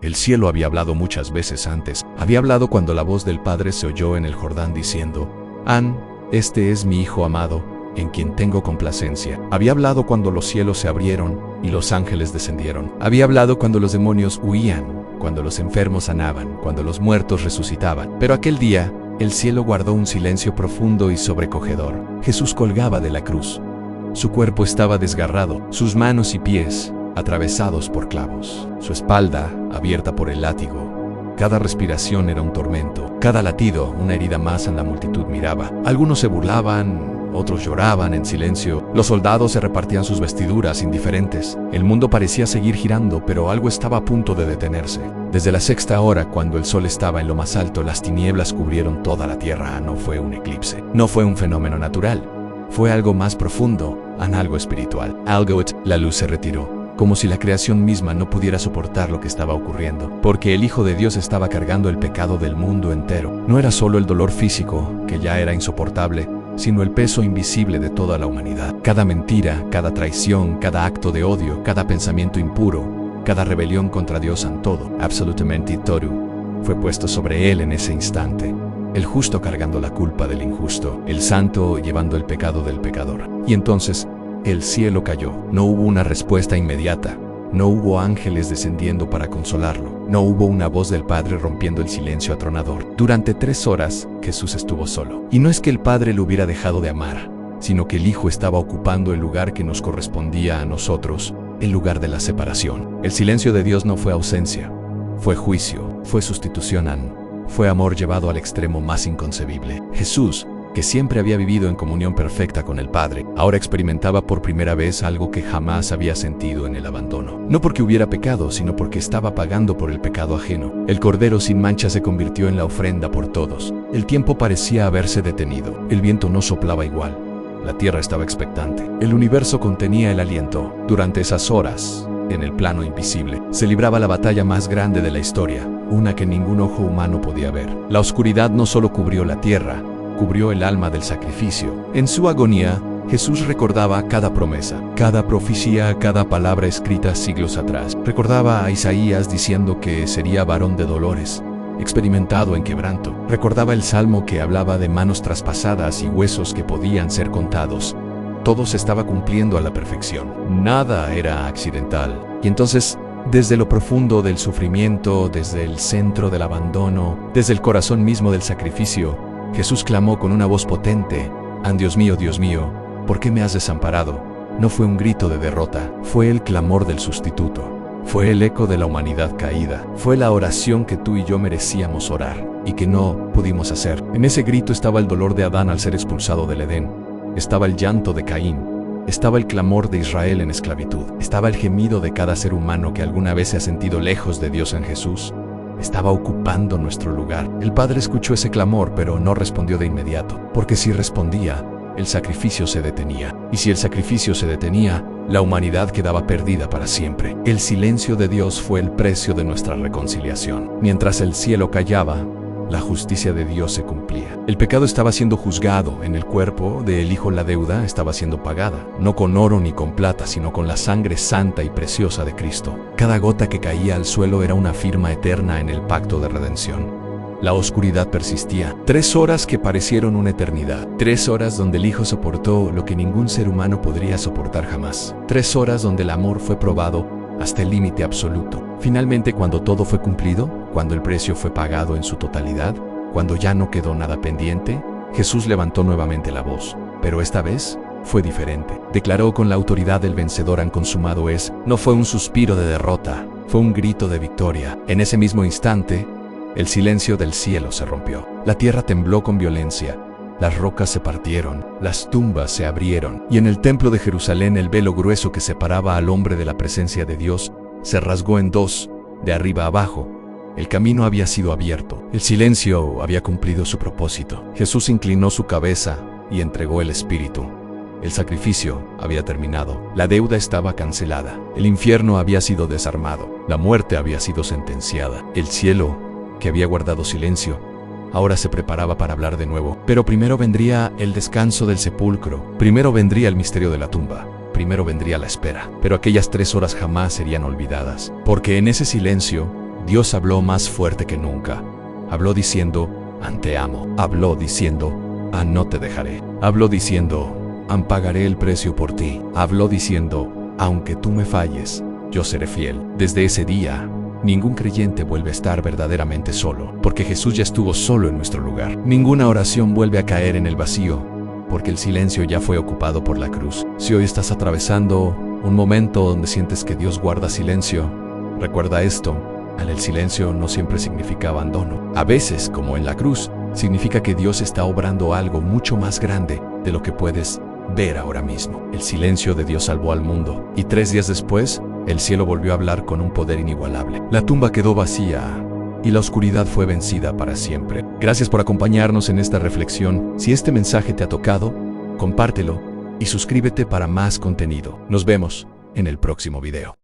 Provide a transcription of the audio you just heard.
El cielo había hablado muchas veces antes. Había hablado cuando la voz del Padre se oyó en el Jordán diciendo: Este es mi Hijo amado, en quien tengo complacencia. Había hablado cuando los cielos se abrieron y los ángeles descendieron. Había hablado cuando los demonios huían, cuando los enfermos sanaban, cuando los muertos resucitaban. Pero aquel día, el cielo guardó un silencio profundo y sobrecogedor. Jesús colgaba de la cruz. Su cuerpo estaba desgarrado, sus manos y pies atravesados por clavos, su espalda abierta por el látigo. Cada respiración era un tormento, cada latido una herida más. En la multitud miraba. Algunos se burlaban, otros lloraban en silencio. Los soldados se repartían sus vestiduras indiferentes. El mundo parecía seguir girando, pero algo estaba a punto de detenerse. Desde la sexta hora, cuando el sol estaba en lo más alto, las tinieblas cubrieron toda la tierra. No fue un eclipse, no fue un fenómeno natural. Fue algo más profundo, algo espiritual. La luz se retiró, como si la creación misma no pudiera soportar lo que estaba ocurriendo, porque el Hijo de Dios estaba cargando el pecado del mundo entero. No era solo el dolor físico, que ya era insoportable, sino el peso invisible de toda la humanidad. Cada mentira, cada traición, cada acto de odio, cada pensamiento impuro, cada rebelión contra Dios, todo, absolutamente todo, fue puesto sobre él en ese instante. El justo cargando la culpa del injusto, el santo llevando el pecado del pecador. Y entonces, el cielo cayó. No hubo una respuesta inmediata. No hubo ángeles descendiendo para consolarlo. No hubo una voz del Padre rompiendo el silencio atronador. Durante 3 horas, Jesús estuvo solo. Y no es que el Padre lo hubiera dejado de amar, sino que el Hijo estaba ocupando el lugar que nos correspondía a nosotros, el lugar de la separación. El silencio de Dios no fue ausencia, fue juicio, fue sustitución, fue amor llevado al extremo más inconcebible. Jesús, que siempre había vivido en comunión perfecta con el Padre, ahora experimentaba por primera vez algo que jamás había sentido en el abandono. No porque hubiera pecado, sino porque estaba pagando por el pecado ajeno. El Cordero sin mancha se convirtió en la ofrenda por todos. El tiempo parecía haberse detenido. El viento no soplaba igual. La tierra estaba expectante. El universo contenía el aliento. Durante esas horas, en el plano invisible, se libraba la batalla más grande de la historia, una que ningún ojo humano podía ver. La oscuridad no solo cubrió la tierra, cubrió el alma del sacrificio. En su agonía, Jesús recordaba cada promesa, cada profecía, cada palabra escrita siglos atrás. Recordaba a Isaías diciendo que sería varón de dolores, experimentado en quebranto. Recordaba el salmo que hablaba de manos traspasadas y huesos que podían ser contados. Todo se estaba cumpliendo a la perfección. Nada era accidental. Y entonces, desde lo profundo del sufrimiento, desde el centro del abandono, desde el corazón mismo del sacrificio, Jesús clamó con una voz potente: Dios mío, ¿por qué me has desamparado? No fue un grito de derrota, fue el clamor del sustituto. Fue el eco de la humanidad caída. Fue la oración que tú y yo merecíamos orar y que no pudimos hacer. En ese grito estaba el dolor de Adán al ser expulsado del Edén. Estaba el llanto de Caín. Estaba el clamor de Israel en esclavitud. Estaba el gemido de cada ser humano que alguna vez se ha sentido lejos de Dios en Jesús. Estaba ocupando nuestro lugar. El Padre escuchó ese clamor, pero no respondió de inmediato, porque si respondía, el sacrificio se detenía. Y si el sacrificio se detenía, la humanidad quedaba perdida para siempre. El silencio de Dios fue el precio de nuestra reconciliación. Mientras el cielo callaba, la justicia de Dios se cumplía. El pecado estaba siendo juzgado. En el cuerpo del Hijo la deuda estaba siendo pagada, no con oro ni con plata, sino con la sangre santa y preciosa de Cristo. Cada gota que caía al suelo era una firma eterna en el pacto de redención. La oscuridad persistía. 3 horas que parecieron una eternidad. 3 horas donde el Hijo soportó lo que ningún ser humano podría soportar jamás. 3 horas donde el amor fue probado hasta el límite absoluto. Finalmente, cuando todo fue cumplido, cuando el precio fue pagado en su totalidad, cuando ya no quedó nada pendiente, Jesús levantó nuevamente la voz. Pero esta vez fue diferente. Declaró con la autoridad del vencedor: han consumado es. No fue un suspiro de derrota, fue un grito de victoria. En ese mismo instante, el silencio del cielo se rompió. La tierra tembló con violencia. Las rocas se partieron, las tumbas se abrieron, y en el templo de Jerusalén el velo grueso que separaba al hombre de la presencia de Dios se rasgó en 2, de arriba a abajo. El camino había sido abierto. El silencio había cumplido su propósito. Jesús inclinó su cabeza y entregó el Espíritu. El sacrificio había terminado. La deuda estaba cancelada. El infierno había sido desarmado. La muerte había sido sentenciada. El cielo, que había guardado silencio, ahora se preparaba para hablar de nuevo. Pero primero vendría el descanso del sepulcro. Primero vendría el misterio de la tumba. Primero vendría la espera. Pero aquellas 3 horas jamás serían olvidadas, porque en ese silencio Dios habló más fuerte que nunca. Habló diciendo, An, te amo. Habló diciendo, An, no te dejaré. Habló diciendo, An, pagaré el precio por ti. Habló diciendo, aunque tú me falles, yo seré fiel. Desde ese día, ningún creyente vuelve a estar verdaderamente solo, porque Jesús ya estuvo solo en nuestro lugar. Ninguna oración vuelve a caer en el vacío, porque el silencio ya fue ocupado por la cruz. Si hoy estás atravesando un momento donde sientes que Dios guarda silencio, recuerda esto: el silencio no siempre significa abandono. A veces, como en la cruz, significa que Dios está obrando algo mucho más grande de lo que puedes ver ahora mismo. El silencio de Dios salvó al mundo, y 3 días después, el cielo volvió a hablar con un poder inigualable. La tumba quedó vacía, y la oscuridad fue vencida para siempre. Gracias por acompañarnos en esta reflexión. Si este mensaje te ha tocado, compártelo y suscríbete para más contenido. Nos vemos en el próximo video.